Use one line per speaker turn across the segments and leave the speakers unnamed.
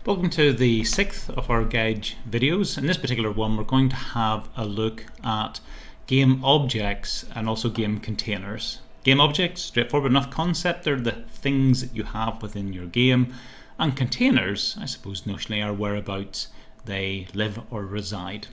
Welcome to the 6th of our GAGE videos. In this particular one, we're going to have a look at game objects and also game containers. Game objects, straightforward enough concept, they're the things that you have within your game. And containers, I suppose notionally, are whereabouts they live or reside.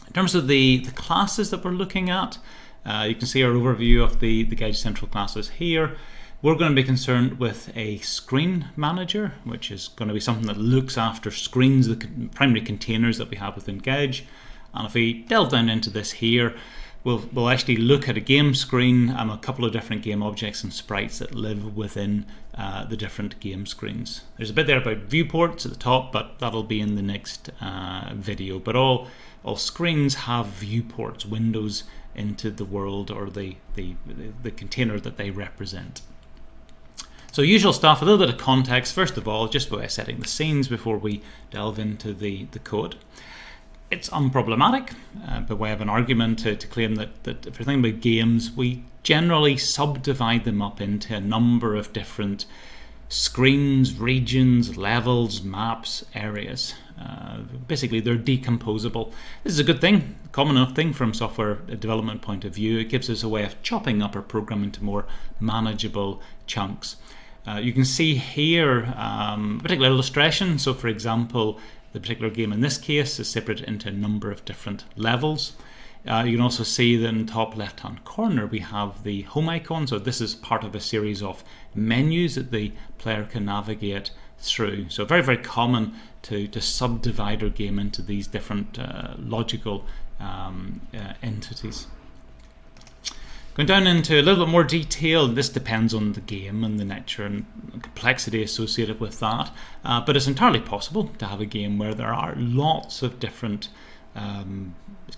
In terms of the classes that we're looking at, you can see our overview of the GAGE central classes here. We're going to be concerned with a screen manager, which is going to be something that looks after screens, the primary containers that we have within GAGE. And if we delve down into this here, we'll actually look at a game screen and a couple of different game objects and sprites that live within the different game screens. There's a bit there about viewports at the top, but that'll be in the next video. But all screens have viewports, windows into the world or the container that they represent. So usual stuff, a little bit of context, first of all, just by setting the scenes before we delve into the code. It's unproblematic, by way of an argument to claim that if you're thinking about games, we generally subdivide them up into a number of different screens, regions, levels, maps, areas. Basically, they're decomposable. This is a good thing, a common enough thing from software development point of view. It gives us a way of chopping up our program into more manageable chunks. You can see here a particular illustration. So for example, the particular game in this case is separated into a number of different levels. You can also see that in the top left hand corner we have the home icon. So this is part of a series of menus that the player can navigate through. So very, very common to subdivide our game into these different logical entities. Going down into a little bit more detail, this depends on the game and the nature and complexity associated with that, but it's entirely possible to have a game where there are lots of different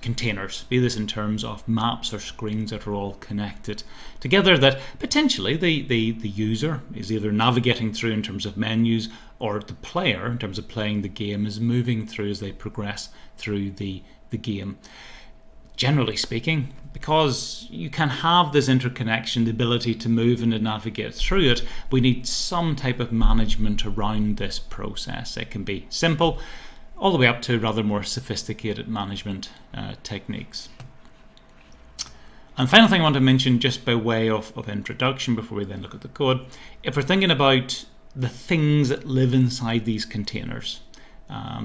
containers, be this in terms of maps or screens that are all connected together, that potentially the user is either navigating through in terms of menus, or the player, in terms of playing the game, is moving through as they progress through the game. Generally speaking, because you can have this interconnection, the ability to move and to navigate through it, we need some type of management around this process. It can be simple, all the way up to rather more sophisticated management techniques. And final thing I want to mention, just by way of introduction before we then look at the code, if we're thinking about the things that live inside these containers,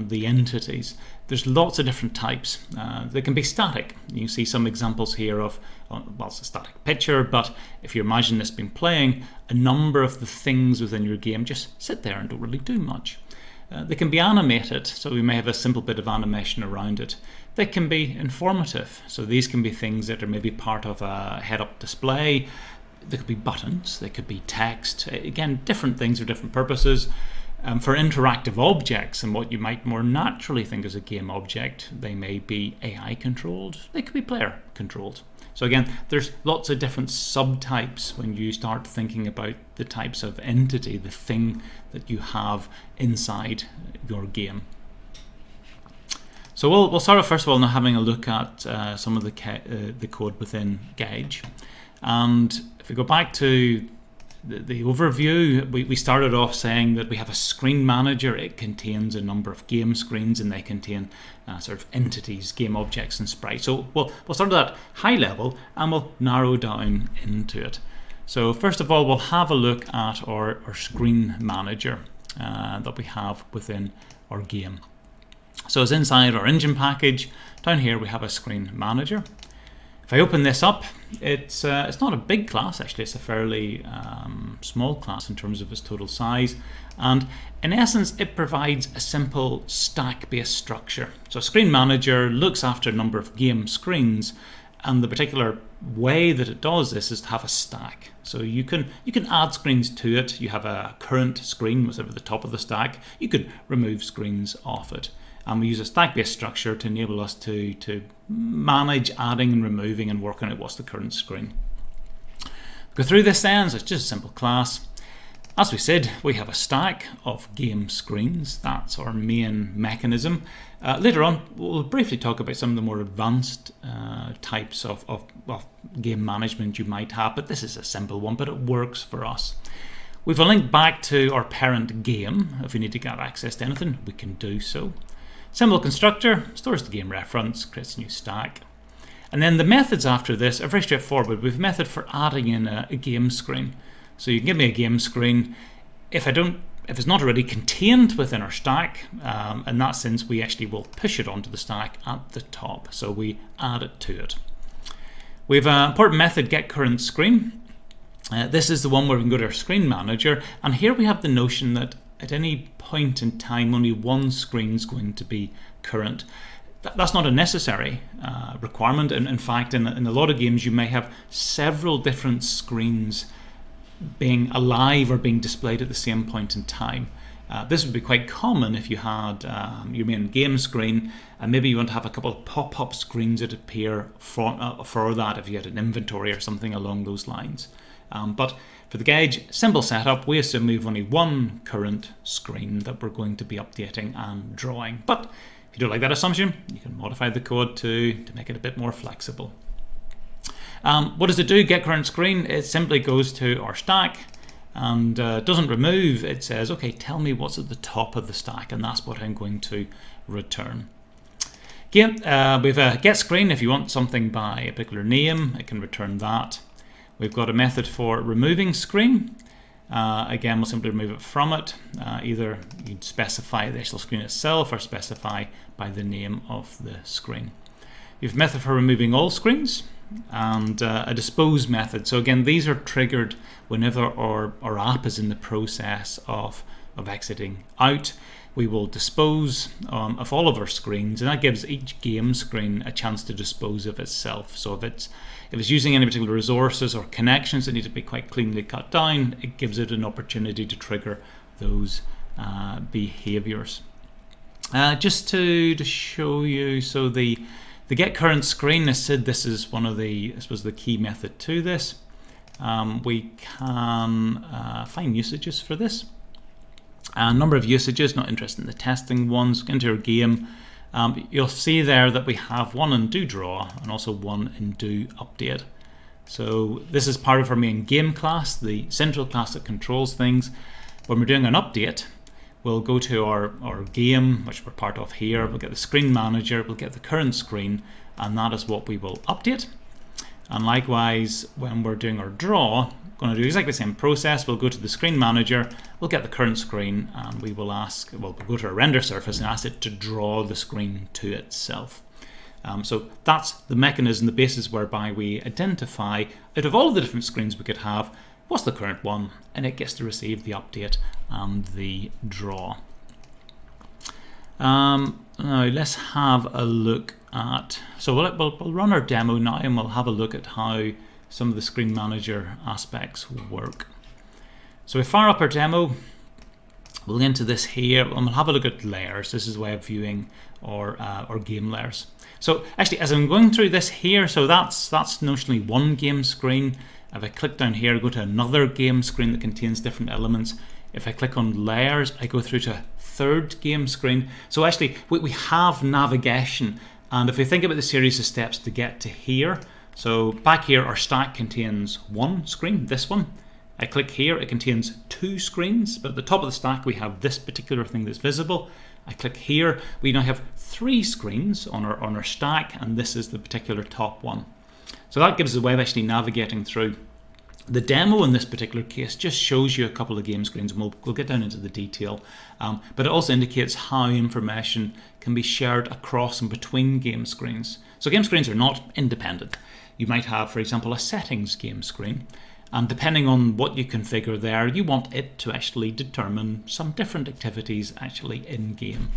the entities, there's lots of different types. They can be static. You can see some examples here of, well, it's a static picture, but if you imagine this being playing, a number of the things within your game just sit there and don't really do much. They can be animated, so we may have a simple bit of animation around it. They can be informative, so these can be things that are maybe part of a head-up display. They could be buttons, they could be text, again, different things for different purposes. For interactive objects and what you might more naturally think as a game object, they may be AI controlled, they could be player controlled. So again, there's lots of different subtypes when you start thinking about the types of entity, the thing that you have inside your game. So we'll start off first of all now having a look at some of the code within GAGE. And if we go back to the overview, we started off saying that we have a screen manager. It contains a number of game screens and they contain sort of entities, game objects and sprites. So we'll start at that high level and we'll narrow down into it. So first of all, we'll have a look at our screen manager that we have within our game. So it's inside our engine package. Down here we have a screen manager. If I open this up, it's not a big class, actually. It's a fairly small class in terms of its total size. And in essence, it provides a simple stack-based structure. So Screen Manager looks after a number of game screens, and the particular way that it does this is to have a stack. So you can add screens to it. You have a current screen, what's over the top of the stack. You could remove screens off it. And we use a stack-based structure to enable us to manage adding and removing and working out what's the current screen. Go through this then, so it's just a simple class. As we said, we have a stack of game screens. That's our main mechanism. Later on, we'll briefly talk about some of the more advanced types of game management you might have, but this is a simple one, but it works for us. We've a link back to our parent game. If we need to get access to anything, we can do so. Symbol constructor stores the game reference, creates a new stack. And then the methods after this are very straightforward. We have a method for adding in a game screen. So you can give me a game screen. If it's not already contained within our stack, in that sense, we actually will push it onto the stack at the top. So we add it to it. We have an important method, getCurrentScreen. This is the one where we can go to our screen manager, and here we have the notion that at any point in time only one screen is going to be current. That's not a necessary requirement, and in fact in a lot of games you may have several different screens being alive or being displayed at the same point in time. This would be quite common if you had your main game screen, and maybe you want to have a couple of pop-up screens that appear for that if you had an inventory or something along those lines. But for the GAGE simple setup, we assume we have only one current screen that we're going to be updating and drawing. But if you don't like that assumption, you can modify the code to make it a bit more flexible. What does it do, getCurrentScreen? It simply goes to our stack and doesn't remove. It says, okay, tell me what's at the top of the stack, and that's what I'm going to return. We have a getScreen. If you want something by a particular name, it can return that. We've got a method for removing screen. Again, we'll simply remove it from it. Either you'd specify the actual screen itself or specify by the name of the screen. We have a method for removing all screens and a dispose method. So again, these are triggered whenever our app is in the process of exiting out. We will dispose of all of our screens, and that gives each game screen a chance to dispose of itself. So if it's using any particular resources or connections that need to be quite cleanly cut down, it gives it an opportunity to trigger those behaviors. Just to show you, so the getCurrentScreen, I said this is one of the, I suppose, the key method to this. We can find usages for this. A number of usages, not interested in the testing ones. Go into our game. You'll see there that we have one in doDraw and also one in doUpdate. So this is part of our main game class, the central class that controls things. When we're doing an update, we'll go to our game, which we're part of here. We'll get the screen manager, we'll get the current screen, and that is what we will update. And likewise, when we're doing our draw, going to do exactly the same process. We'll go to the screen manager, we'll get the current screen, and we will we'll go to our render surface and ask it to draw the screen to itself. So that's the mechanism, the basis whereby we identify, out of all of the different screens we could have, what's the current one, and it gets to receive the update and the draw. Now let's have a look at, so we'll run our demo now and we'll have a look at how some of the screen manager aspects work. So we fire up our demo, we'll into this here, and we'll have a look at layers. This is a way of viewing our game layers. So actually, as I'm going through this here, so that's notionally one game screen. If I click down here, I go to another game screen that contains different elements. If I click on layers, I go through to a third game screen. So actually, we have navigation, and if we think about the series of steps to get to here, so back here, our stack contains one screen, this one. I click here, it contains two screens, but at the top of the stack, we have this particular thing that's visible. I click here, we now have three screens on our stack, and this is the particular top one. So that gives us a way of actually navigating through. The demo in this particular case just shows you a couple of game screens, and we'll get down into the detail. But it also indicates how information can be shared across and between game screens. So game screens are not independent. You might have, for example, a settings game screen, and depending on what you configure there, you want it to actually determine some different activities actually in game.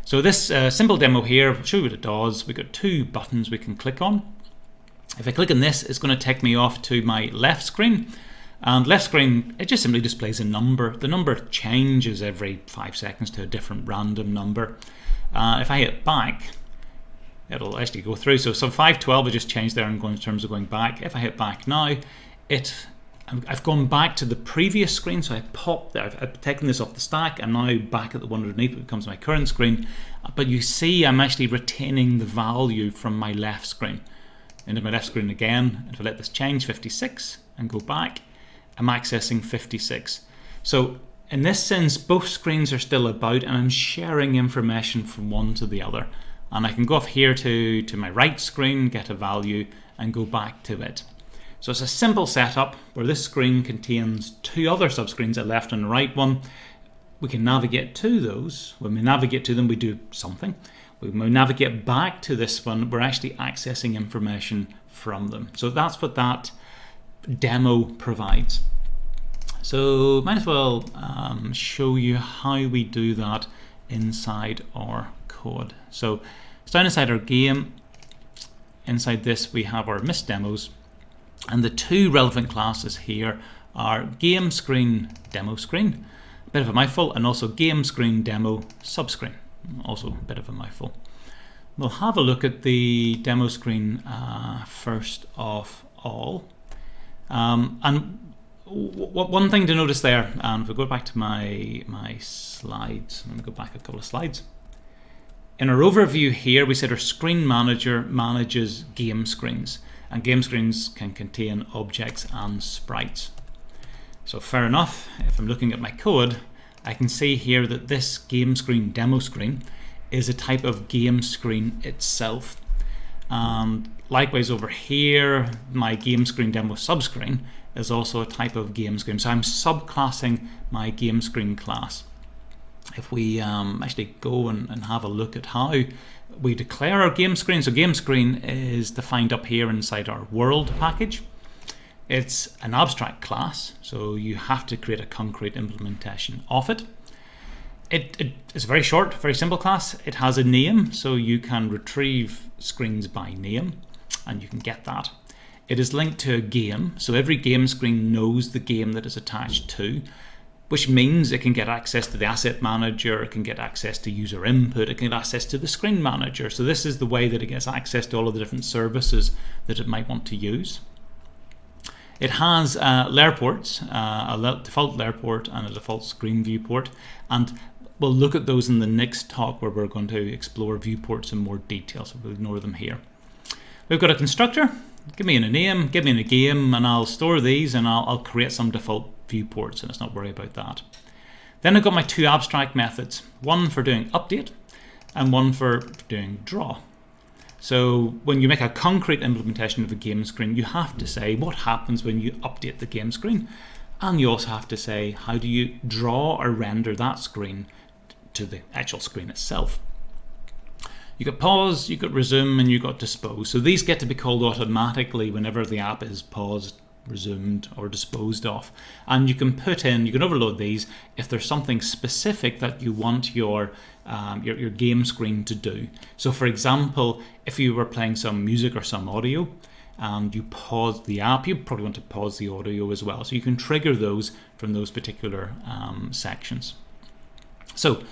So this simple demo here, I'll show you what it does. We've got two buttons we can click on. If I click on this, it's going to take me off to my left screen. And left screen, it just simply displays a number. The number changes every 5 seconds to a different random number. If I hit back, it'll actually go through. So 512 I just changed there and going in terms of going back. If I hit back now, I've gone back to the previous screen. So I've taken this off the stack. I'm now back at the one underneath. It becomes my current screen. But you see, I'm actually retaining the value from my left screen. Into my left screen again. If I let this change 56 and go back, I'm accessing 56. So in this sense, both screens are still about, and I'm sharing information from one to the other. And I can go off here to my right screen, get a value, and go back to it. So it's a simple setup where this screen contains two other subscreens, a left and a right one. We can navigate to those. When we navigate to them, we do something. When we navigate back to this one, we're actually accessing information from them. So that's what that demo provides. So might as well show you how we do that inside our code. So it's down inside our game. Inside this we have our missed demos, and the two relevant classes here are game screen demo screen, a bit of a mouthful, and also game screen demo subscreen, also a bit of a mouthful. We'll have a look at the demo screen first of all. And one thing to notice there, and if we go back to my slides, let me go back a couple of slides. In our overview here, we said our screen manager manages game screens, and game screens can contain objects and sprites. So fair enough, if I'm looking at my code, I can see here that this game screen demo screen is a type of game screen itself. And likewise over here, my game screen demo subscreen is also a type of game screen. So I'm subclassing my game screen class. If we actually go and have a look at how we declare our game screen. So game screen is defined up here inside our world package. It's an abstract class, so you have to create a concrete implementation of it. It's a very short, very simple class. It has a name, so you can retrieve screens by name, and you can get that. It is linked to a game, so every game screen knows the game that is attached to, which means it can get access to the asset manager, it can get access to user input, it can get access to the screen manager. So this is the way that it gets access to all of the different services that it might want to use. It has layer ports, a default layer port and a default screen viewport, and we'll look at those in the next talk where we're going to explore viewports in more detail, so we'll ignore them here. We've got a constructor. Give me a name, give me a game, and I'll store these and I'll create some default viewports, and let's not worry about that. Then I've got my two abstract methods, one for doing update and one for doing draw. So when you make a concrete implementation of a game screen, you have to say what happens when you update the game screen, and you also have to say how do you draw or render that screen to the actual screen itself. You got pause, you got resume, and you got dispose. So these get to be called automatically whenever the app is paused, resumed, or disposed of. And you can put in, you can overload these if there's something specific that you want your game screen to do. So for example, if you were playing some music or some audio and you pause the app, you probably want to pause the audio as well. So you can trigger those from those particular sections. So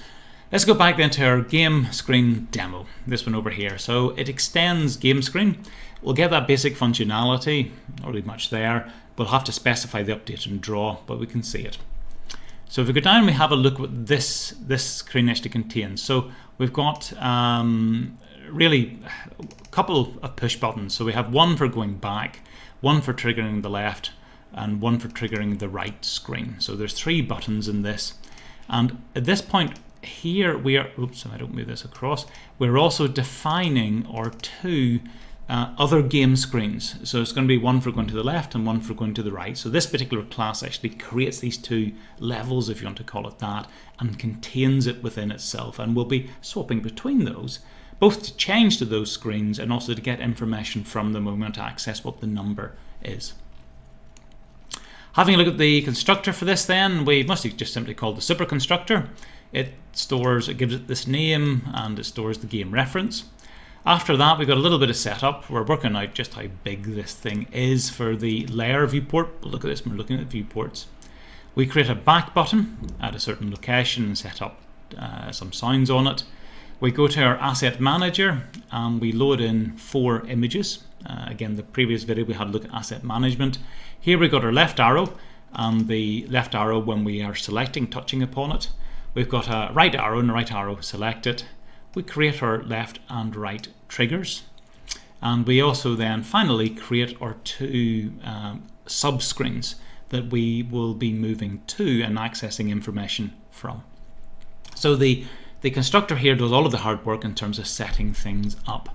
let's go back then to our game screen demo, this one over here. So it extends game screen. We'll get that basic functionality, not really much there. We'll have to specify the update and draw, but we can see it. So if we go down, we have a look at what this screen actually contains. So we've got really a couple of push buttons. So we have one for going back, one for triggering the left, and one for triggering the right screen. So there's three buttons in this. And at this point here we are, oops, I don't move this across, we're also defining our two other game screens. So it's going to be one for going to the left and one for going to the right. So this particular class actually creates these two levels, if you want to call it that, and contains it within itself. And we'll be swapping between those, both to change to those screens and also to get information from them when we want to access what the number is. Having a look at the constructor for this then, we must just simply call the super constructor. It gives it this name, and it stores the game reference. After that, we've got a little bit of setup. We're working out just how big this thing is for the layer viewport. We'll look at this when we're looking at viewports. We create a back button at a certain location and set up some sounds on it. We go to our asset manager and we load in 4 images. Again, the previous video we had a look at asset management. Here we got our left arrow, and the left arrow when we are selecting, touching upon it. We've got a right arrow, and the right arrow selected. We create our left and right triggers, and we also then finally create our two sub screens that we will be moving to and accessing information from. So the constructor here does all of the hard work in terms of setting things up.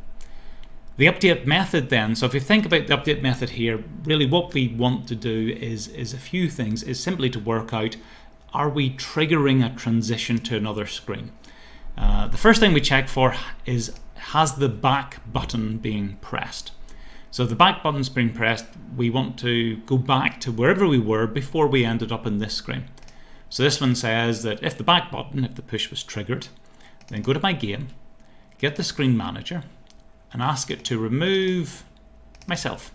The update method then, so if you think about the update method here, really what we want to do is a few things, is simply to work out, are we triggering a transition to another screen? The first thing we check for is, has the back button being pressed? So if the back button's being pressed, we want to go back to wherever we were before we ended up in this screen. So this one says that if the back button, if the push was triggered, then go to my game, get the screen manager, and ask it to remove myself.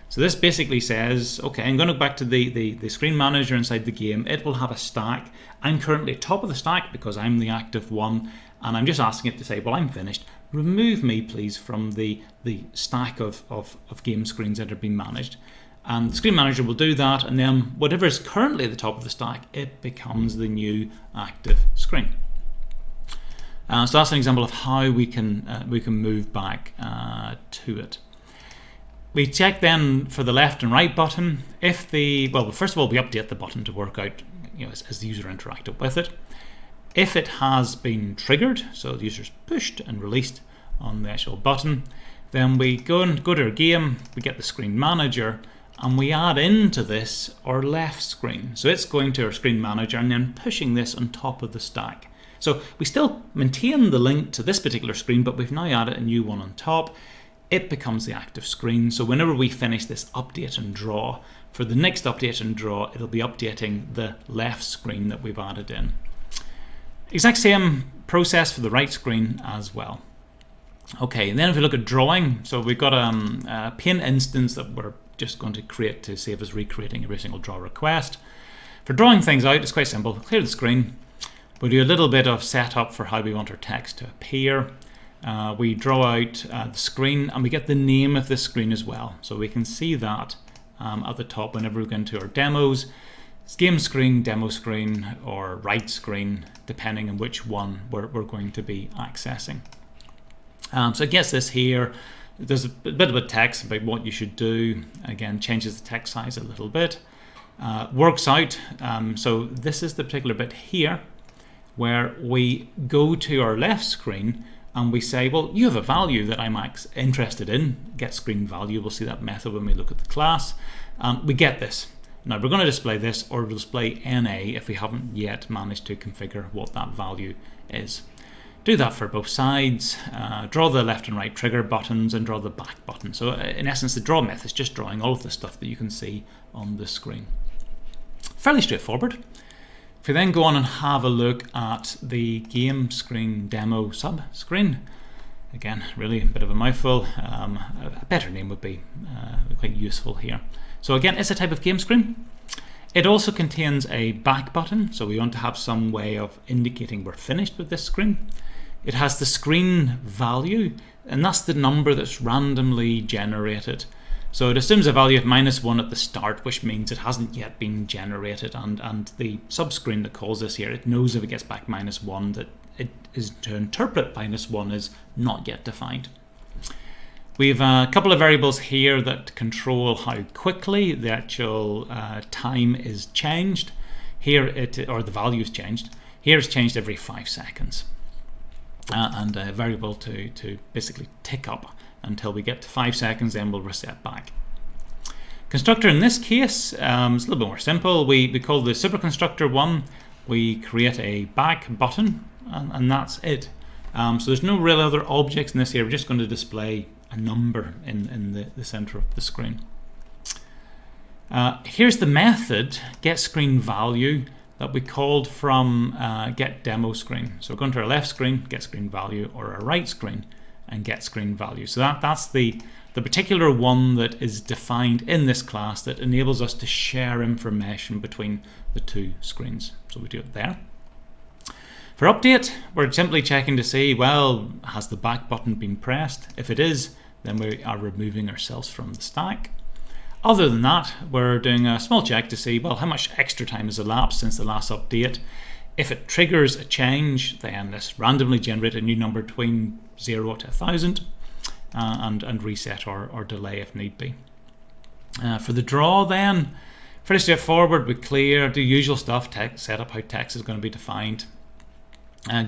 So this basically says, okay, I'm going to go back to the screen manager inside the game. It will have a stack. I'm currently top of the stack because I'm the active one, and I'm just asking it to say, well, I'm finished. Remove me, please, from the stack of game screens that are being managed. And the screen manager will do that, and then whatever is currently at the top of the stack, it becomes the new active screen. So that's an example of how we can move back to it. We check then for the left and right button. If well, first of all, we update the button to work out, as the user interacted with it. If it has been triggered, so the user's pushed and released on the actual button, then we go to our game, we get the screen manager, and we add into this our left screen. So it's going to our screen manager and then pushing this on top of the stack. So we still maintain the link to this particular screen, but we've now added a new one on top. It becomes the active screen. So whenever we finish this update and draw, for the next update and draw, it'll be updating the left screen that we've added in. Exact same process for the right screen as well. Okay, and then if we look at drawing, so we've got a paint instance that we're just going to create to save us recreating every single draw request. For drawing things out, it's quite simple. Clear the screen. We do a little bit of setup for how we want our text to appear. We draw out the screen, and we get the name of this screen as well. So we can see that at the top whenever we go into our demos. It's game screen, demo screen, or right screen, depending on which one we're going to be accessing. So it gets this here. There's a bit of a text about what you should do. Again, changes the text size a little bit. Works out. So this is the particular bit here where we go to our left screen and we say, well, you have a value that I'm interested in. Get screen value. We'll see that method when we look at the class. We get this. Now we're going to display this, or we'll display NA if we haven't yet managed to configure what that value is. Do that for both sides. Draw the left and right trigger buttons and draw the back button. So in essence, the draw method is just drawing all of the stuff that you can see on the screen. Fairly straightforward. If we then go on and have a look at the game screen demo sub screen, again, really a bit of a mouthful. A better name would be quite useful here. So again, it's a type of game screen. It also contains a back button, so we want to have some way of indicating we're finished with this screen. It has the screen value, and that's the number that's randomly generated. So it assumes a value of -1 at the start, which means it hasn't yet been generated, and the subscreen that calls this here, it knows if it gets back -1 that it is to interpret -1 is not yet defined. We have a couple of variables here that control how quickly the actual time is changed. Here, or the value is changed. Here it's changed every 5 seconds. And a variable to basically tick up until we get to 5 seconds, then we'll reset back. Constructor in this case is a little bit more simple. We call the superconstructor one. We create a back button, and that's it. So there's no real other objects in this here. We're just going to display a number in the center of the screen. Here's the method get screen value that we called from get demo screen. So we're going to our left screen, get screen value, or our right screen and get screen value. So that's the particular one that is defined in this class that enables us to share information between the two screens. So we do it there. For update, we're simply checking to see, well, has the back button been pressed? If it is, then we are removing ourselves from the stack. Other than that, we're doing a small check to see, well, how much extra time has elapsed since the last update. If it triggers a change, then let's randomly generate a new number between 0 to 1000 and reset or delay if need be. For the draw then, Pretty straightforward. We clear the usual stuff, text, set up how text is going to be defined,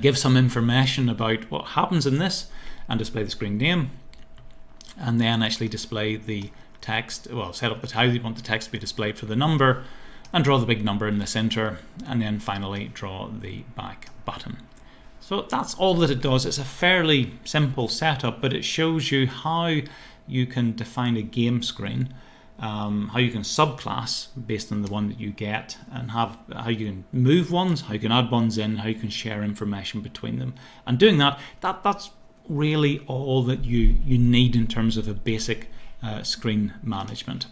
give some information about what happens in this, and display the screen name, and then actually display the text. Well, set up how you want the text to be displayed for the number, and draw the big number in the center, and then finally draw the back button. So that's all that it does. It's a fairly simple setup, but it shows you how you can define a game screen, how you can subclass based on the one that you get, and how you can move ones, how you can add ones in, how you can share information between them. And doing that's really all that you need in terms of a basic screen management.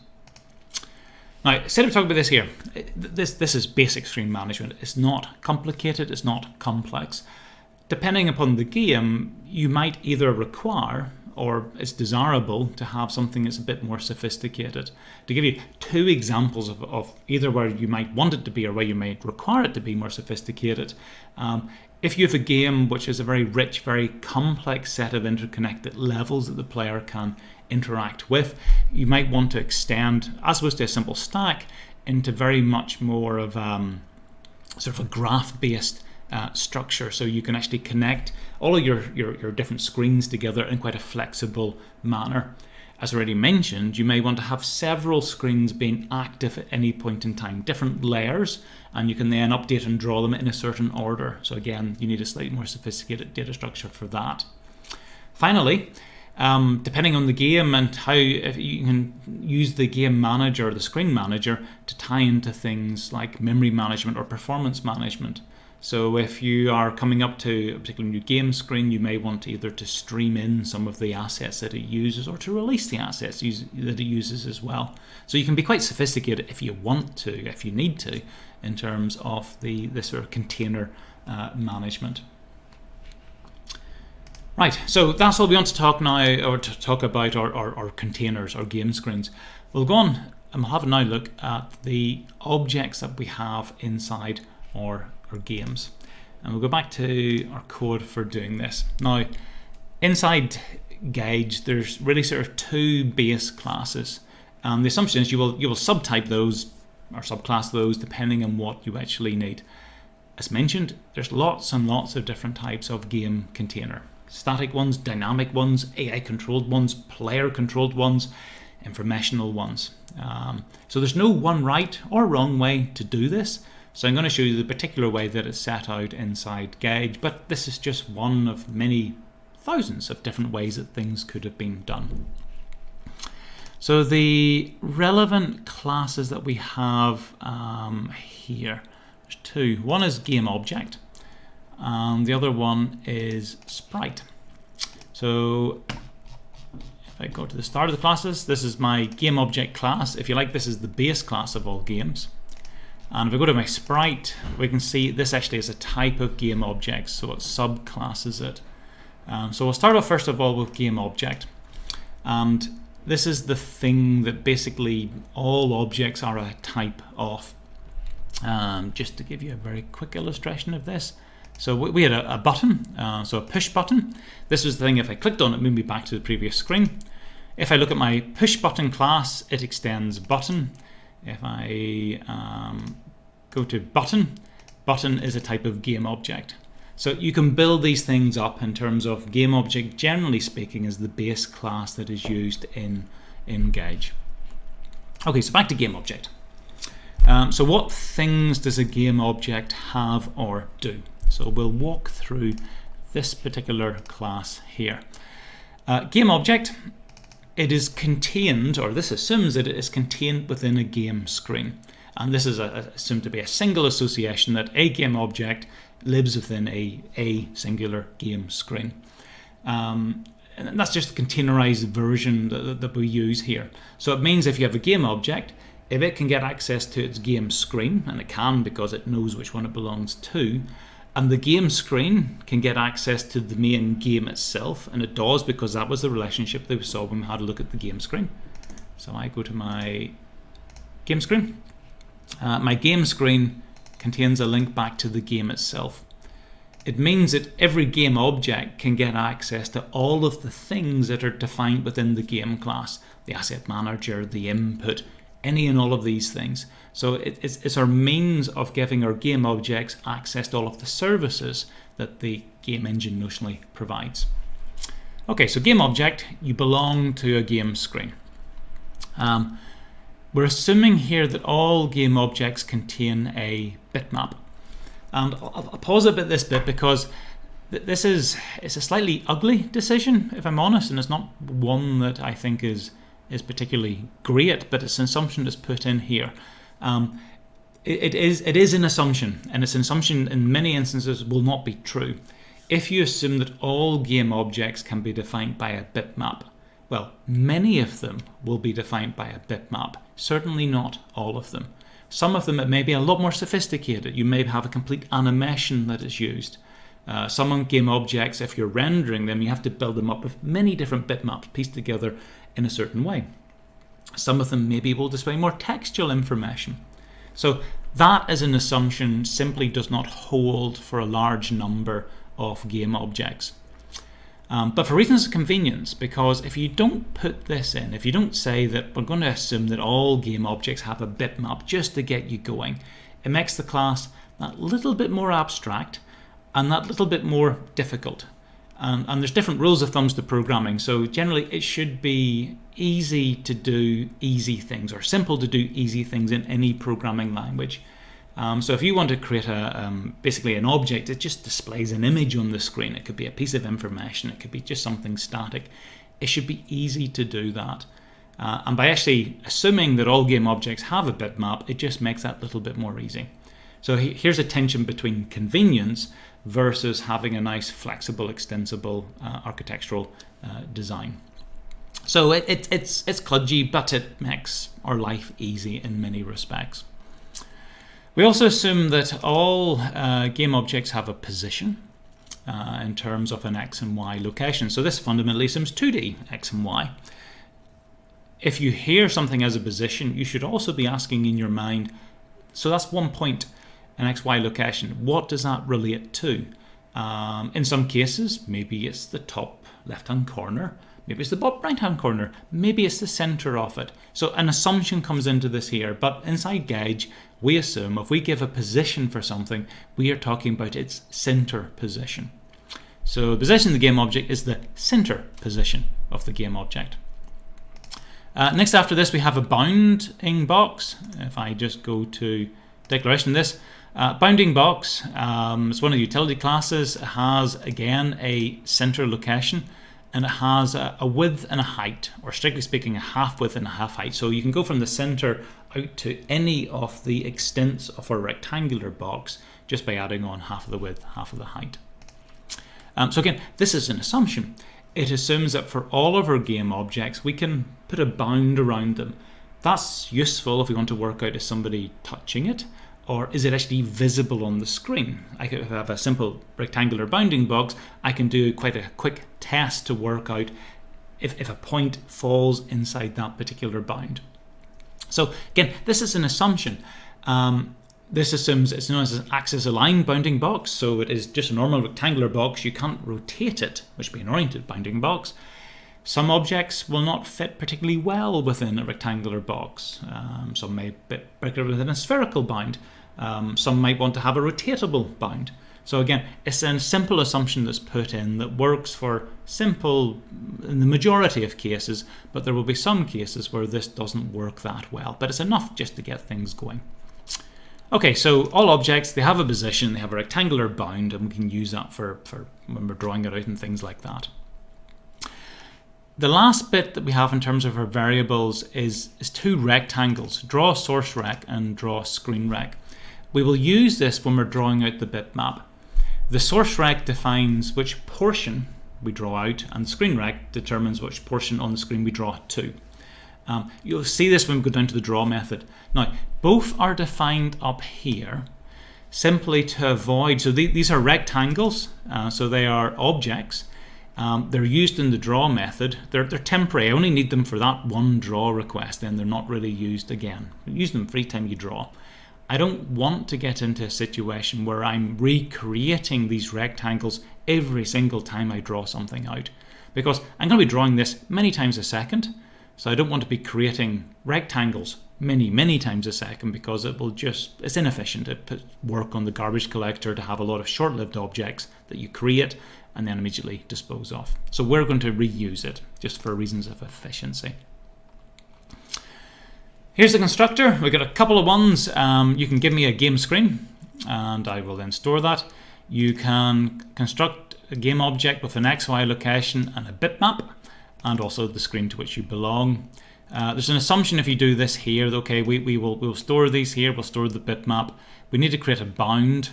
Now, instead of talking about this here, this is basic screen management. It's not complicated, it's not complex. Depending upon the game, you might either require, or it's desirable to have something that's a bit more sophisticated. To give you two examples of either where you might want it to be or where you might require it to be more sophisticated. If you have a game which is a very rich, very complex set of interconnected levels that the player can interact with, you might want to extend, as opposed to a simple stack, into very much more of sort of a graph-based structure, so you can actually connect all of your different screens together in quite a flexible manner. As already mentioned, you may want to have several screens being active at any point in time, different layers, and you can then update and draw them in a certain order. So again, you need a slightly more sophisticated data structure for that. Finally, depending on the game and how, if you can use the game manager or the screen manager to tie into things like memory management or performance management. So if you are coming up to a particular new game screen, you may want either to stream in some of the assets that it uses or to release the assets that it uses as well. So you can be quite sophisticated if you want to, if you need to, in terms of the sort of container management. Right, so that's all we want to talk now, or to talk about our containers, our game screens. We'll go on and we'll have a now look at the objects that we have inside our games, and we'll go back to our code for doing this. Now, inside GAGE, there's really sort of two base classes, and the assumption is you will subtype those or subclass those depending on what you actually need. As mentioned, there's lots and lots of different types of game container: static ones, dynamic ones, AI controlled ones, player controlled ones, informational ones. So there's no one right or wrong way to do this. So I'm going to show you the particular way that it's set out inside GAGE, but this is just one of many thousands of different ways that things could have been done. So the relevant classes that we have here, there's two. One is game object, and the other one is sprite. So if I go to the start of the classes, this is my game object class. If you like, this is the base class of all games. And if I go to my sprite, we can see this actually is a type of game object, so it subclasses it. So we'll start off first of all with game object. And this is the thing that basically all objects are a type of. Just to give you a very quick illustration of this. So we had a button, so a push button. This was the thing, if I clicked on it, moved me back to the previous screen. If I look at my push button class, it extends button. If I go to button, button is a type of game object. So you can build these things up in terms of game object, generally speaking, is the base class that is used in GAGE. Okay, so back to game object. So what things does a game object have or do? So we'll walk through this particular class here. Game object, it is contained, or this assumes that it is contained within a game screen. And this is assumed to be a single association that a game object lives within a singular game screen. And that's just the containerized version that we use here. So it means if you have a game object, if it can get access to its game screen, and it can because it knows which one it belongs to, and the game screen can get access to the main game itself, and it does because that was the relationship that we saw when we had a look at the game screen. So I go to my game screen. My game screen contains a link back to the game itself. It means that every game object can get access to all of the things that are defined within the game class: the asset manager, the input, any and all of these things. So it's our means of giving our game objects access to all of the services that the game engine notionally provides. Okay, so game object, you belong to a game screen. We're assuming here that all game objects contain a bitmap. And I'll pause a bit this bit because it's a slightly ugly decision, if I'm honest, and it's not one that I think is particularly great, but it's an assumption that's put in here. It is an assumption, and it's an assumption in many instances will not be true. If you assume that all game objects can be defined by a bitmap, well, many of them will be defined by a bitmap, certainly not all of them. Some of them it may be a lot more sophisticated. You may have a complete animation that is used. Some game objects, if you're rendering them, you have to build them up with many different bitmaps pieced together in a certain way. Some of them maybe will display more textual information. So that as an assumption simply does not hold for a large number of game objects. But for reasons of convenience, because if you don't put this in, if you don't say that we're going to assume that all game objects have a bitmap just to get you going, it makes the class that little bit more abstract and that little bit more difficult. And there's different rules of thumbs to programming, so generally it should be easy to do easy things, or simple to do easy things in any programming language. So if you want to create basically an object that just displays an image on the screen, it could be a piece of information, it could be just something static, it should be easy to do that. And by actually assuming that all game objects have a bitmap, it just makes that little bit more easy. So here's a tension between convenience versus having a nice, flexible, extensible architectural design. So it's kludgy, but it makes our life easy in many respects. We also assume that all game objects have a position in terms of an X and Y location. So this fundamentally assumes 2D X and Y. If you hear something as a position, you should also be asking in your mind, so that's 1 point, an XY location. What does that relate to? In some cases, maybe it's the top left-hand corner. Maybe it's the bottom right-hand corner. Maybe it's the center of it. So an assumption comes into this here. But inside GAGE, we assume if we give a position for something, we are talking about its center position. So the position of the game object is the center position of the game object. Next after this, we have a bounding box. If I just go to declaration of this, bounding box, it's one of the utility classes. It has, again, a center location, and it has a width and a height, or strictly speaking, a half width and a half height. So you can go from the center out to any of the extents of a rectangular box just by adding on half of the width, half of the height. So again, this is an assumption. It assumes that for all of our game objects, we can put a bound around them. That's useful if we want to work out is somebody touching it, or is it actually visible on the screen? I could have a simple rectangular bounding box. I can do quite a quick test to work out if a point falls inside that particular bound. So again, this is an assumption. This assumes it's known as an axis-aligned bounding box, so it is just a normal rectangular box. You can't rotate it, which would be an oriented bounding box. Some objects will not fit particularly well within a rectangular box. Some may fit better within a spherical bound. Some might want to have a rotatable bound. So again, it's a simple assumption that's put in that works for simple in the majority of cases, but there will be some cases where this doesn't work that well, but it's enough just to get things going. Okay, so all objects, they have a position, they have a rectangular bound, and we can use that for when we're drawing it out and things like that. The last bit that we have in terms of our variables is two rectangles, draw source rec and draw screen rec. We will use this when we're drawing out the bitmap. The source rec defines which portion we draw out, and the screen rec determines which portion on the screen we draw to. You'll see this when we go down to the draw method. Now, both are defined up here simply to avoid, so these are rectangles, so they are objects. They're used in the draw method. They're temporary. I only need them for that one draw request, then they're not really used again. Use them every time you draw. I don't want to get into a situation where I'm recreating these rectangles every single time I draw something out, because I'm going to be drawing this many times a second, so I don't want to be creating rectangles many times a second, because it's inefficient. It puts work on the garbage collector to have a lot of short-lived objects that you create and then immediately dispose of. So we're going to reuse it just for reasons of efficiency. Here's the constructor. We've got a couple of ones. You can give me a game screen and I will then store that. You can construct a game object with an XY location and a bitmap, and also the screen to which you belong. There's an assumption if you do this here, okay, we'll store these here, we'll store the bitmap. We need to create a bound.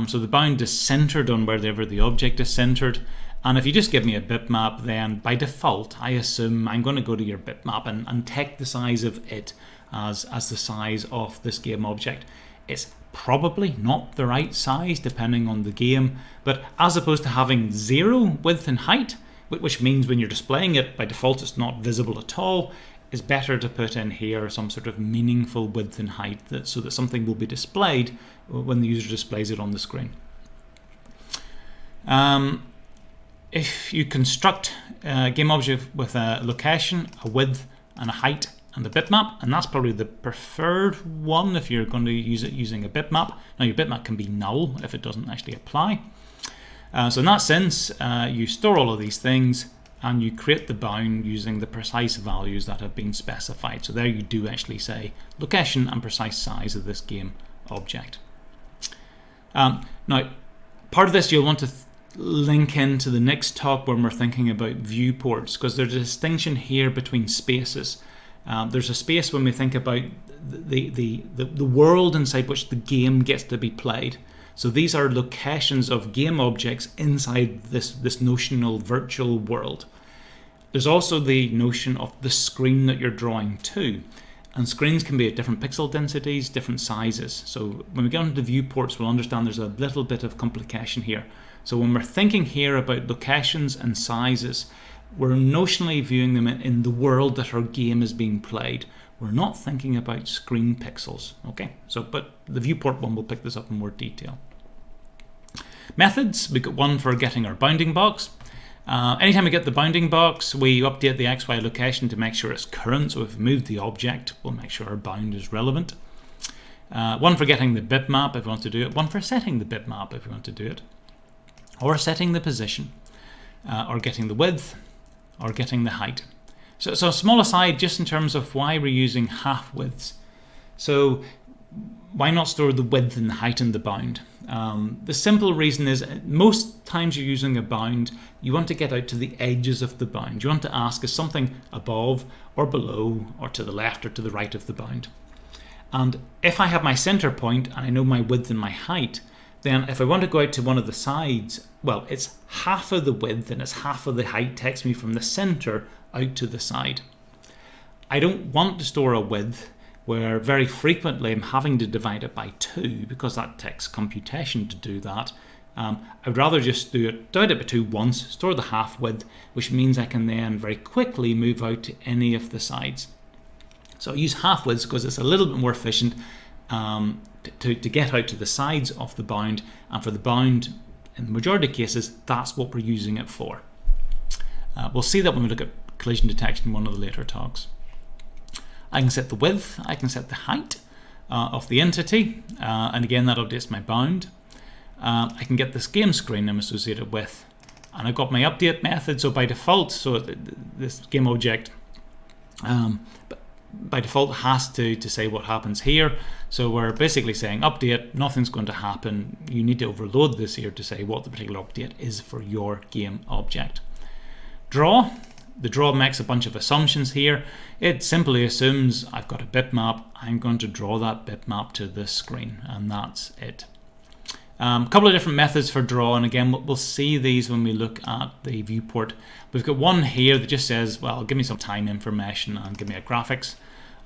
So the bound is centered on wherever the object is centered. And if you just give me a bitmap, then by default, I assume I'm going to go to your bitmap and take the size of it as the size of this game object. It's probably not the right size depending on the game, but as opposed to having 0 width and height, which means when you're displaying it, by default it's not visible at all, it's better to put in here some sort of meaningful width and height so that something will be displayed when the user displays it on the screen. If you construct a game object with a location, a width and a height and the bitmap, and that's probably the preferred one if you're going to use it using a bitmap. Now your bitmap can be null if it doesn't actually apply. So in that sense, you store all of these things and you create the bound using the precise values that have been specified. So there you do actually say location and precise size of this game object. Now, part of this you'll want to link into the next talk when we're thinking about viewports, because there's a distinction here between spaces. There's a space when we think about the world inside which the game gets to be played. So these are locations of game objects inside this notional virtual world. There's also the notion of the screen that you're drawing to. And screens can be at different pixel densities, different sizes. So when we get into viewports, we'll understand there's a little bit of complication here. So when we're thinking here about locations and sizes, we're notionally viewing them in the world that our game is being played. We're not thinking about screen pixels, okay? But the viewport one will pick this up in more detail. Methods, we've got one for getting our bounding box. Anytime we get the bounding box, we update the XY location to make sure it's current. So if we move the object, we'll make sure our bound is relevant. One for getting the bitmap if we want to do it. One for setting the bitmap if we want to do it. Or setting the position. Or getting the width. Or getting the height. So a small aside just in terms of why we're using half widths. So why not store the width and the height in the bound? The simple reason is most times you're using a bound, you want to get out to the edges of the bound. You want to ask, is something above or below or to the left or to the right of the bound? And if I have my center point and I know my width and my height, then if I want to go out to one of the sides, well, it's half of the width and it's half of the height takes me from the center out to the side. I don't want to store a width where very frequently I'm having to divide it by 2 because that takes computation to do that. I'd rather just divide it by 2 once, store the half width, which means I can then very quickly move out to any of the sides. So I use half widths because it's a little bit more efficient to get out to the sides of the bound, and for the bound, in the majority of cases, that's what we're using it for. We'll see that when we look at collision detection in one of the later talks. I can set the width, I can set the height of the entity, and again that updates my bound. I can get this game screen I'm associated with, and I've got my update method. So by default, this game object by default has to say what happens here. So we're basically saying update, nothing's going to happen. You need to overload this here to say what the particular update is for your game object. Draw. The draw makes a bunch of assumptions here. It simply assumes I've got a bitmap. I'm going to draw that bitmap to this screen, and that's it. A couple of different methods for draw, and again we'll see these when we look at the viewport. We've got one here that just says, well, give me some time information and give me a graphics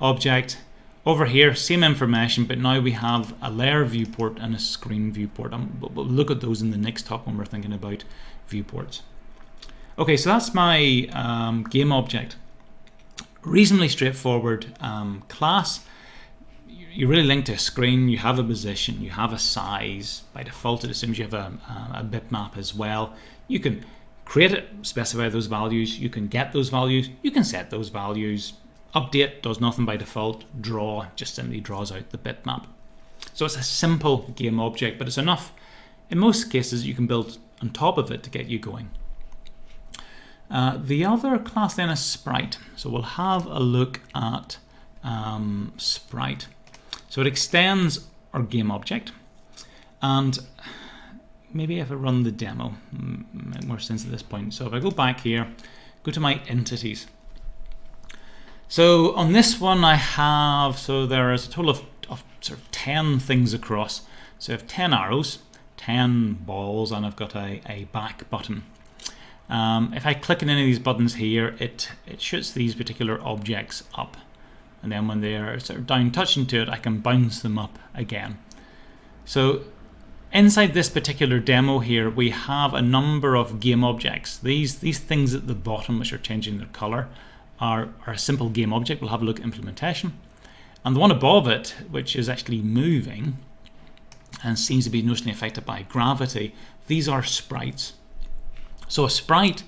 object. Over here, same information, but now we have a layer viewport and a screen viewport. We'll look at those in the next talk when we're thinking about viewports. Okay, so that's my game object. Reasonably straightforward class. You really link to a screen, you have a position, you have a size. By default, it assumes you have a bitmap as well. You can create it, specify those values, you can get those values, you can set those values, Update does nothing by default. Draw just simply draws out the bitmap. So it's a simple game object, but it's enough. In most cases, you can build on top of it to get you going. The other class then is Sprite. So we'll have a look at Sprite. So it extends our game object, and maybe if I run the demo, make more sense at this point. So if I go back here, go to my entities. So on this one I have, so there is a total of sort of 10 things across. So I have 10 arrows, 10 balls, and I've got a back button. If I click on any of these buttons here, it shoots these particular objects up. And then when they're sort of down touching to it, I can bounce them up again. So inside this particular demo here, we have a number of game objects. These things at the bottom, which are changing their color, are a simple game object. We'll have a look at implementation. And the one above it, which is actually moving and seems to be notionally affected by gravity, these are sprites. So a sprite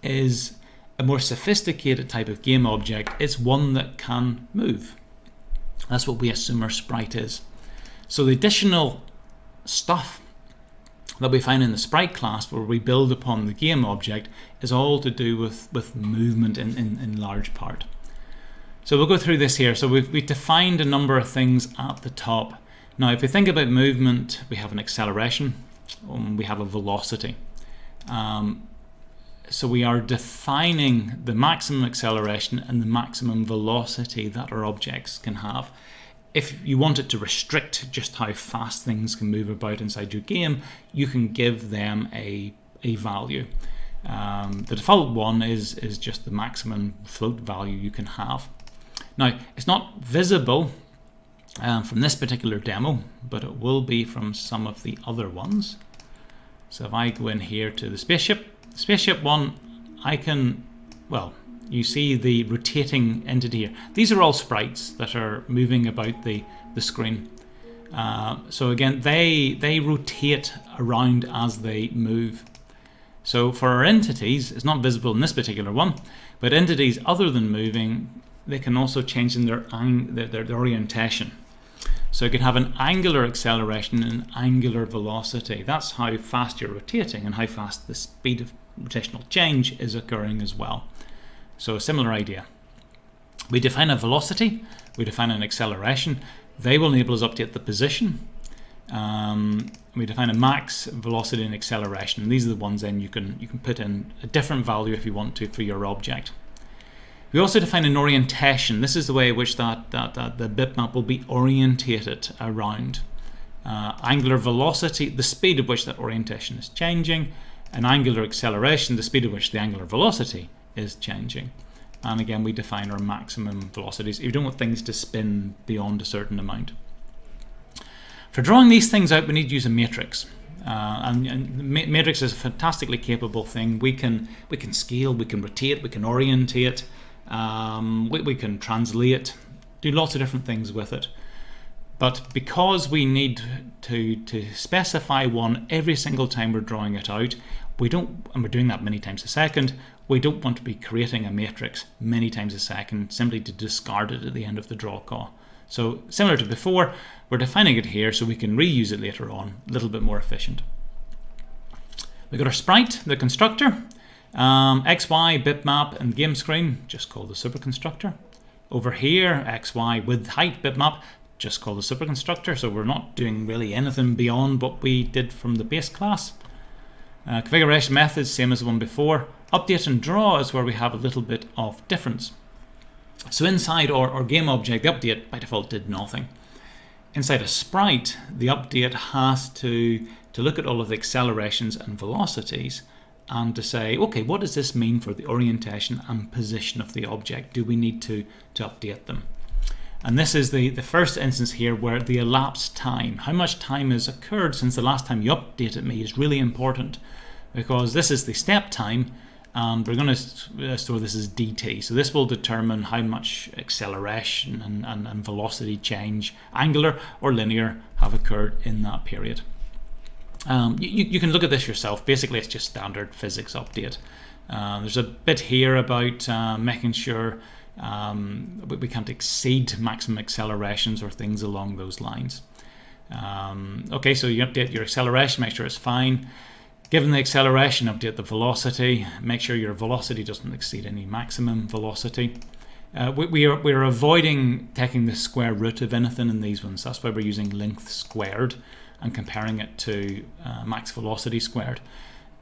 is a more sophisticated type of game object. It's one that can move. That's what we assume our sprite is. So the additional stuff that we find in the sprite class, where we build upon the game object, is all to do with movement in large part. So we'll go through this here. So we've defined a number of things at the top. Now if we think about movement, we have an acceleration, we have a velocity. So we are defining the maximum acceleration and the maximum velocity that our objects can have. If you want it to restrict just how fast things can move about inside your game, you can give them a value. The default one is just the maximum float value you can have. Now, it's not visible from this particular demo, but it will be from some of the other ones. So if I go in here to the spaceship one, I can, well, you see the rotating entity here. These are all sprites that are moving about the screen. So again, they rotate around as they move. So for our entities, it's not visible in this particular one, but entities other than moving, they can also change in their orientation. So you can have an angular acceleration and an angular velocity. That's how fast you're rotating and how fast the speed of rotational change is occurring as well. So a similar idea. We define a velocity, we define an acceleration. They will enable us to update the position. We define a max velocity and acceleration. And these are the ones then you can put in a different value if you want to for your object. We also define an orientation. This is the way in which the bitmap will be orientated around. Angular velocity, the speed at which that orientation is changing, and angular acceleration, the speed at which the angular velocity is changing. And again, we define our maximum velocities if you don't want things to spin beyond a certain amount. For drawing these things out, we need to use a matrix. And matrix is a fantastically capable thing. We can scale, we can rotate, we can orientate. We can translate, do lots of different things with it. But because we need to specify one every single time we're drawing it out, and we're doing that many times a second, we don't want to be creating a matrix many times a second simply to discard it at the end of the draw call. So similar to before, we're defining it here so we can reuse it later on, a little bit more efficient. We've got our sprite, the constructor. XY, bitmap, and game screen, just call the superconstructor. Over here, XY, width, height, bitmap, just call the superconstructor. So we're not doing really anything beyond what we did from the base class. Configuration methods, same as the one before. Update and draw is where we have a little bit of difference. So inside our game object, the update by default did nothing. Inside a sprite, the update has to look at all of the accelerations and velocities and to say, okay, what does this mean for the orientation and position of the object? Do we need to update them? And this is the first instance here where the elapsed time, how much time has occurred since the last time you updated me, is really important, because this is the step time and we're going to store this as dt. So this will determine how much acceleration and velocity change, angular or linear, have occurred in that period. You can look at this yourself. Basically, it's just standard physics update. There's a bit here about making sure We can't exceed maximum accelerations or things along those lines. Okay, so you update your acceleration, make sure it's fine. Given the acceleration, update the velocity, make sure your velocity doesn't exceed any maximum velocity. We're avoiding taking the square root of anything in these ones. That's why we're using length squared and comparing it to max velocity squared.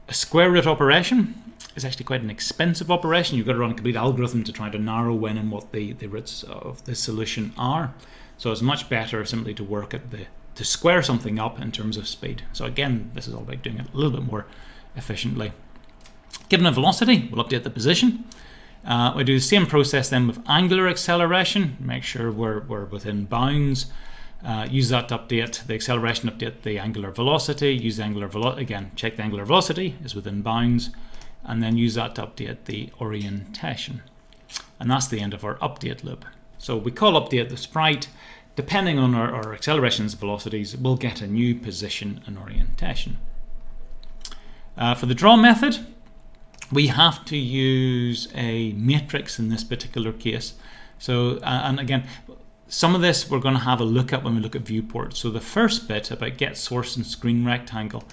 A square root operation is actually quite an expensive operation. You've got to run a complete algorithm to try to narrow in and what the roots of the solution are. So it's much better simply to work at to square something up in terms of speed. So again, this is all about doing it a little bit more efficiently. Given a velocity, we'll update the position. We do the same process then with angular acceleration. Make sure we're within bounds. Use that to update the acceleration, update the angular velocity. Use the angular velocity again. Check the angular velocity is within bounds, and then use that to update the orientation. And that's the end of our update loop. So we call update the sprite. Depending on our accelerations, velocities, we'll get a new position and orientation. For the draw method, we have to use a matrix in this particular case. So, and again, some of this we're going to have a look at when we look at viewports. So the first bit about get source and screen rectangle,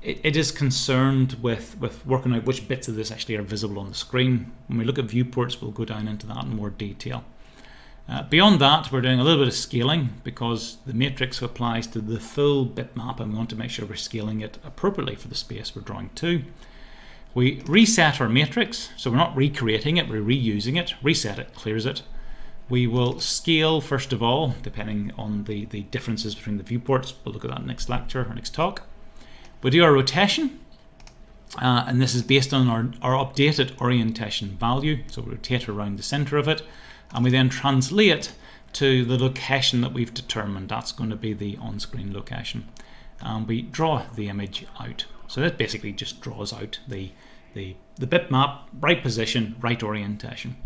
it is concerned with working out which bits of this actually are visible on the screen. When we look at viewports, we'll go down into that in more detail. Beyond that, we're doing a little bit of scaling because the matrix applies to the full bitmap and we want to make sure we're scaling it appropriately for the space we're drawing to. We reset our matrix, so we're not recreating it, we're reusing it. Reset it, clears it. We will scale first of all, depending on the differences between the viewports. We'll look at that next lecture or next talk. We do our rotation, and this is based on our updated orientation value. So we rotate around the center of it, and we then translate to the location that we've determined. That's going to be the on-screen location. We draw the image out. So that basically just draws out the bitmap, right position, right orientation.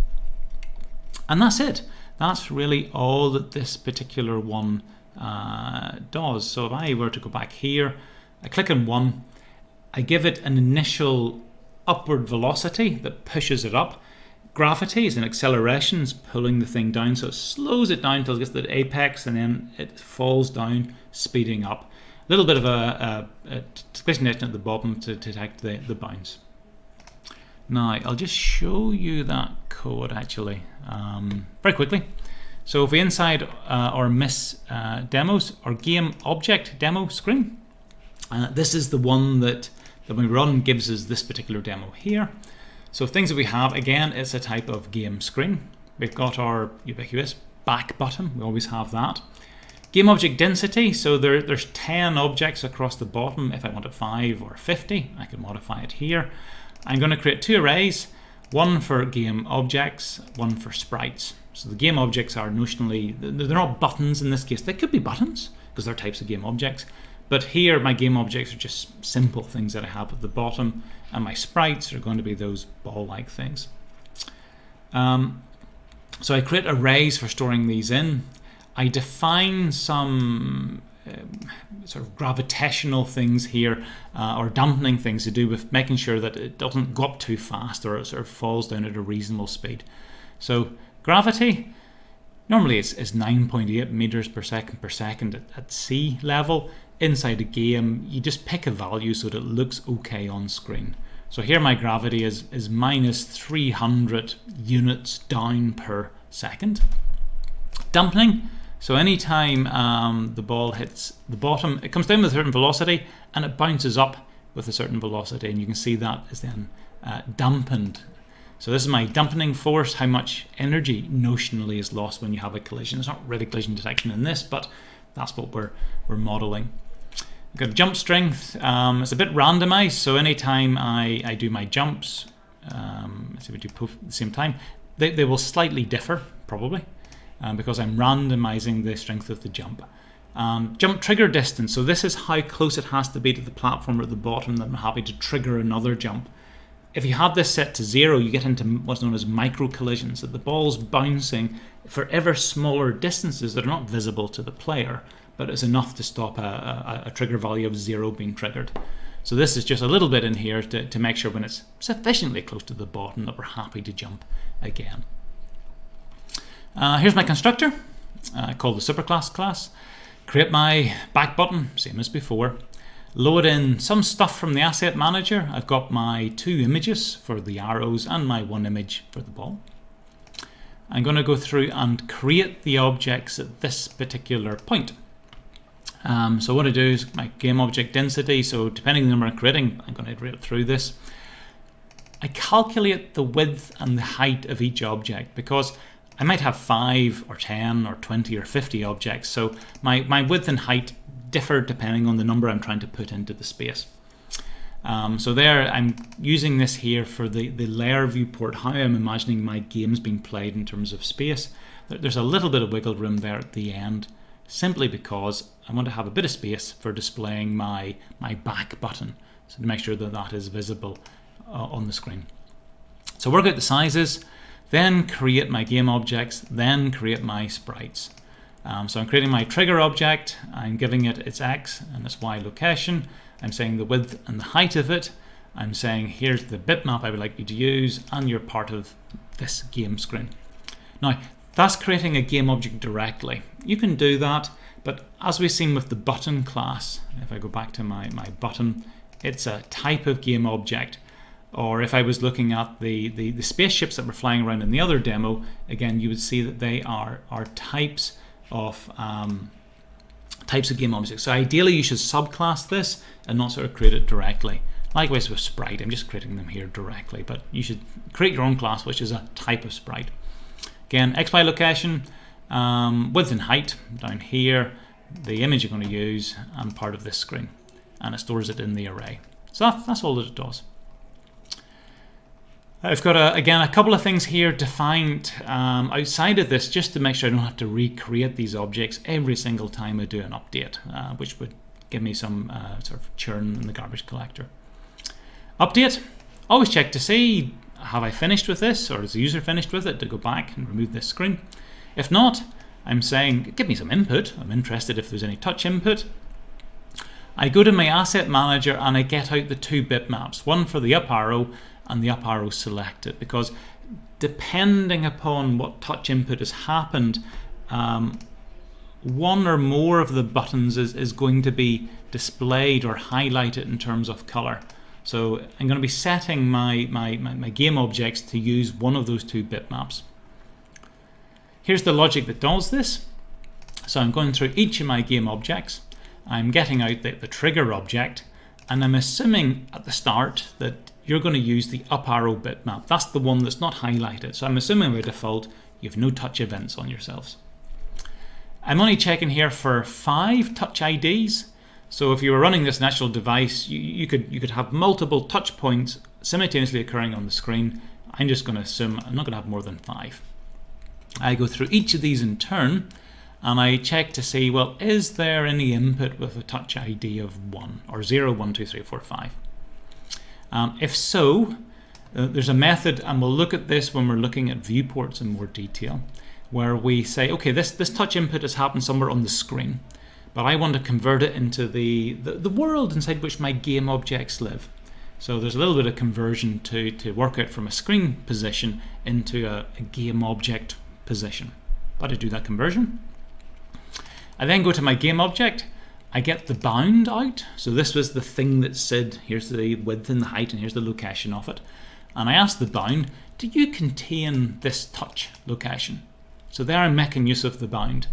And that's it. That's really all that this particular one does. So if I were to go back here, I click on one, I give it an initial upward velocity that pushes it up. Gravity is an acceleration, it's pulling the thing down, so it slows it down until it gets to the apex and then it falls down, speeding up. A little bit of a displacement connection at the bottom to detect the bounce. Now I'll just show you that code actually very quickly. So if we inside our miss demos, our game object demo screen, this is the one that when we run gives us this particular demo here. So things that we have, again, it's a type of game screen. We've got our ubiquitous back button, we always have that. Game object density, so there's 10 objects across the bottom. If I wanted 5 or 50, I can modify it here. I'm going to create 2 arrays, one for game objects, one for sprites. So the game objects are notionally, they're not buttons in this case. They could be buttons because they're types of game objects. But here my game objects are just simple things that I have at the bottom, and my sprites are going to be those ball-like things. So I create arrays for storing these in. I define some sort of gravitational things here, or dampening things to do with making sure that it doesn't go up too fast or it sort of falls down at a reasonable speed. So gravity, normally it's 9.8 meters per second at sea level. Inside a game, you just pick a value so that it looks okay on screen. So here my gravity is minus 300 units down per second. Dampening, so anytime the ball hits the bottom, it comes down with a certain velocity and it bounces up with a certain velocity, and you can see that is then dampened. So this is my dampening force, how much energy notionally is lost when you have a collision. It's not really collision detection in this, but that's what we're modeling. We've got jump strength. It's a bit randomized, so anytime I do my jumps, let's see if we do both at the same time, they will slightly differ, probably, because I'm randomizing the strength of the jump. Jump trigger distance, so this is how close it has to be to the platform at the bottom that I'm happy to trigger another jump. If you have this set to 0, you get into what's known as micro collisions, that the ball's bouncing for ever smaller distances that are not visible to the player, but it's enough to stop a trigger value of 0 being triggered. So this is just a little bit in here to make sure when it's sufficiently close to the bottom that we're happy to jump again. Here's my constructor, called the superclass class. Create my back button, same as before. Load in some stuff from the asset manager. I've got my 2 images for the arrows and my 1 image for the ball. I'm going to go through and create the objects at this particular point. So what I do is my game object density, so depending on the number I'm creating, I'm going to iterate through this. I calculate the width and the height of each object because I might have 5 or 10 or 20 or 50 objects, so my width and height differ depending on the number I'm trying to put into the space. So there I'm using this here for the layer viewport, how I'm imagining my games being played in terms of space. There's a little bit of wiggle room there at the end, simply because I want to have a bit of space for displaying my back button, so to make sure that that is visible on the screen. So work out the sizes, then create my game objects, then create my sprites. So I'm creating my trigger object, I'm giving it its X and its Y location, I'm saying the width and the height of it, I'm saying here's the bitmap I would like you to use, and you're part of this game screen. Now that's creating a game object directly. You can do that, but as we've seen with the button class, if I go back to my button, it's a type of game object. Or if I was looking at the spaceships that were flying around in the other demo, again you would see that they are types of game objects. So ideally you should subclass this and not sort of create it directly. Likewise with Sprite, I'm just creating them here directly, but you should create your own class which is a type of Sprite. Again, XY location, width and height down here, the image you're going to use, and part of this screen, and it stores it in the array. So that's all that it does. I've got again a couple of things here defined outside of this, just to make sure I don't have to recreate these objects every single time I do an update, which would give me some sort of churn in the garbage collector. Update, always check to see, have I finished with this, or is the user finished with it, to go back and remove this screen. If not, I'm saying give me some input. I'm interested if there's any touch input. I go to my asset manager and I get out the 2 bitmaps, one for the up arrow and the up arrow selected, because depending upon what touch input has happened, one or more of the buttons is going to be displayed or highlighted in terms of color. So I'm going to be setting my game objects to use one of those 2 bitmaps. Here's the logic that does this. So I'm going through each of my game objects, I'm getting out the trigger object, and I'm assuming at the start that you're going to use the up arrow bitmap. That's the one that's not highlighted. So I'm assuming by default you have no touch events on yourselves. I'm only checking here for 5 touch IDs. So if you were running this natural device, you could have multiple touch points simultaneously occurring on the screen. I'm just going to assume I'm not going to have more than 5. I go through each of these in turn and I check to see, well, is there any input with a touch ID of 1 or 0, 1, 2, 3, 4, 5? If so, there's a method, and we'll look at this when we're looking at viewports in more detail, where we say, okay, this touch input has happened somewhere on the screen, but I want to convert it into the world inside which my game objects live. So there's a little bit of conversion to work out from a screen position into a game object position. But I do that conversion. I then go to my game object. I get the bound out. So this was the thing that said, here's the width and the height, and here's the location of it. And I ask the bound, do you contain this touch location? So there I'm making use of the bound.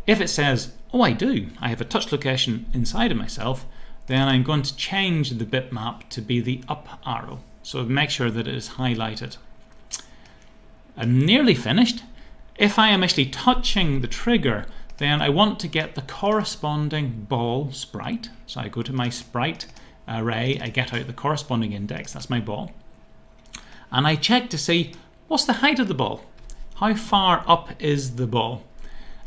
If it says, oh, I do, I have a touch location inside of myself, then I'm going to change the bitmap to be the up arrow. So make sure that it is highlighted. I'm nearly finished. If I am actually touching the trigger, then I want to get the corresponding ball sprite. So I go to my sprite array, I get out the corresponding index, that's my ball. And I check to see, what's the height of the ball? How far up is the ball?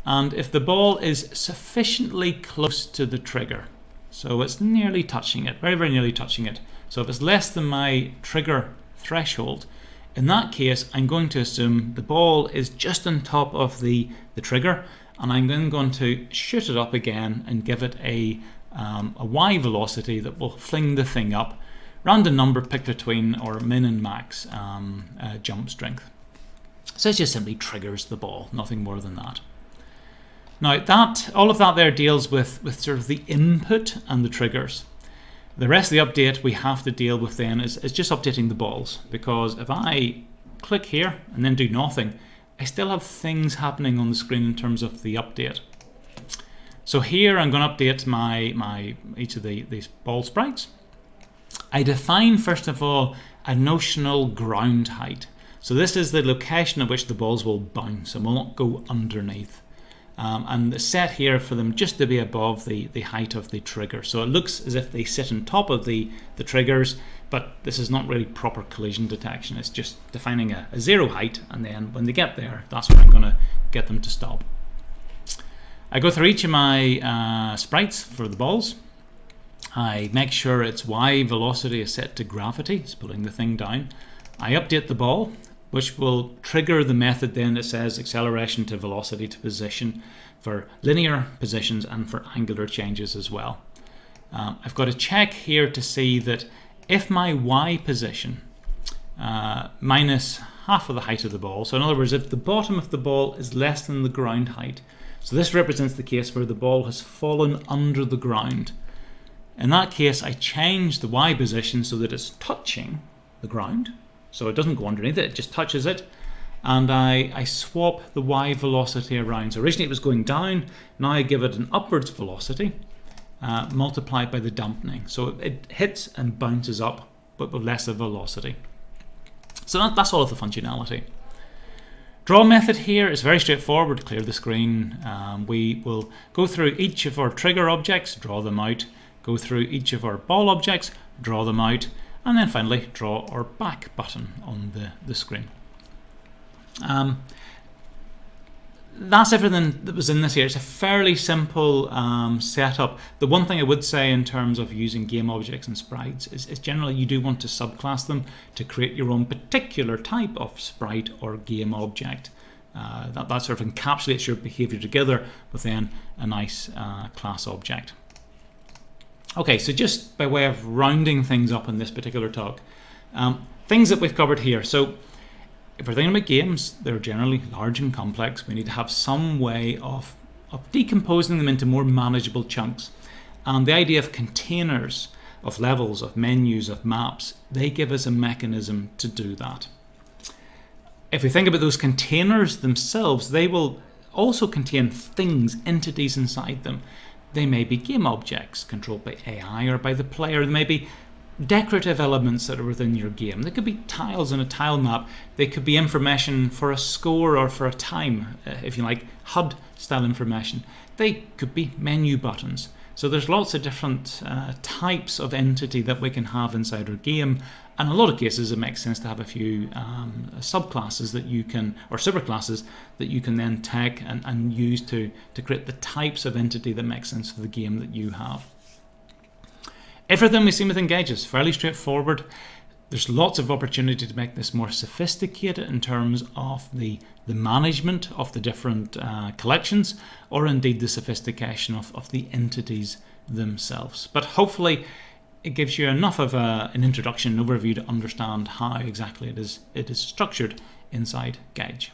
And if the ball is sufficiently close to the trigger, so it's nearly touching it, very, very nearly touching it. So if it's less than my trigger threshold, in that case, I'm going to assume the ball is just on top of the trigger, and I'm then going to shoot it up again and give it a Y velocity that will fling the thing up. Random number picked between or min and max jump strength. So it just simply triggers the ball, nothing more than that. Now all of that there deals with sort of the input and the triggers. The rest of the update we have to deal with then is just updating the balls, because if I click here and then do nothing, I still have things happening on the screen in terms of the update. So here I'm going to update each of these ball sprites. I define first of all a notional ground height. So this is the location at which the balls will bounce and will not go underneath. And it's set here for them just to be above the height of the trigger. So it looks as if they sit on top of the triggers, but this is not really proper collision detection. It's just defining a zero height, and then when they get there, that's when I'm going to get them to stop. I go through each of my sprites for the balls. I make sure its Y velocity is set to gravity, it's pulling the thing down. I update the ball, which will trigger the method then that says acceleration to velocity to position for linear positions and for angular changes as well. I've got to check here to see that if my Y position minus half of the height of the ball, so in other words, if the bottom of the ball is less than the ground height, so this represents the case where the ball has fallen under the ground. In that case, I change the Y position so that it's touching the ground. So it doesn't go underneath it, it just touches it. And I swap the Y velocity around. So originally it was going down, now I give it an upwards velocity multiplied by the dampening. So it hits and bounces up, but with less of velocity. So that's all of the functionality. Draw method here is very straightforward. Clear the screen. We will go through each of our trigger objects, draw them out, go through each of our ball objects, draw them out, and then finally draw our back button on the screen. That's everything that was in this here. It's a fairly simple setup. The one thing I would say in terms of using game objects and sprites is generally you do want to subclass them to create your own particular type of sprite or game object. That sort of encapsulates your behavior together within a nice class object. Okay, so just by way of rounding things up in this particular talk, things that we've covered here. So if we're thinking about games, they're generally large and complex. We need to have some way of decomposing them into more manageable chunks. And the idea of containers, of levels, of menus, of maps, they give us a mechanism to do that. If we think about those containers themselves, they will also contain things, entities inside them. They may be game objects controlled by AI or by the player. They may be decorative elements that are within your game. They could be tiles in a tile map. They could be information for a score or for a time, if you like, HUD style information. They could be menu buttons. So there's lots of different types of entity that we can have inside our game. And in a lot of cases it makes sense to have a few subclasses that you can, or superclasses that you can then take and use to create the types of entity that make sense for the game that you have. Everything we've seen within GAGE is fairly straightforward. There's lots of opportunity to make this more sophisticated in terms of the management of the different collections, or indeed the sophistication of the entities themselves. But hopefully it gives you enough of an introduction, an overview to understand how exactly it is structured inside GAGE.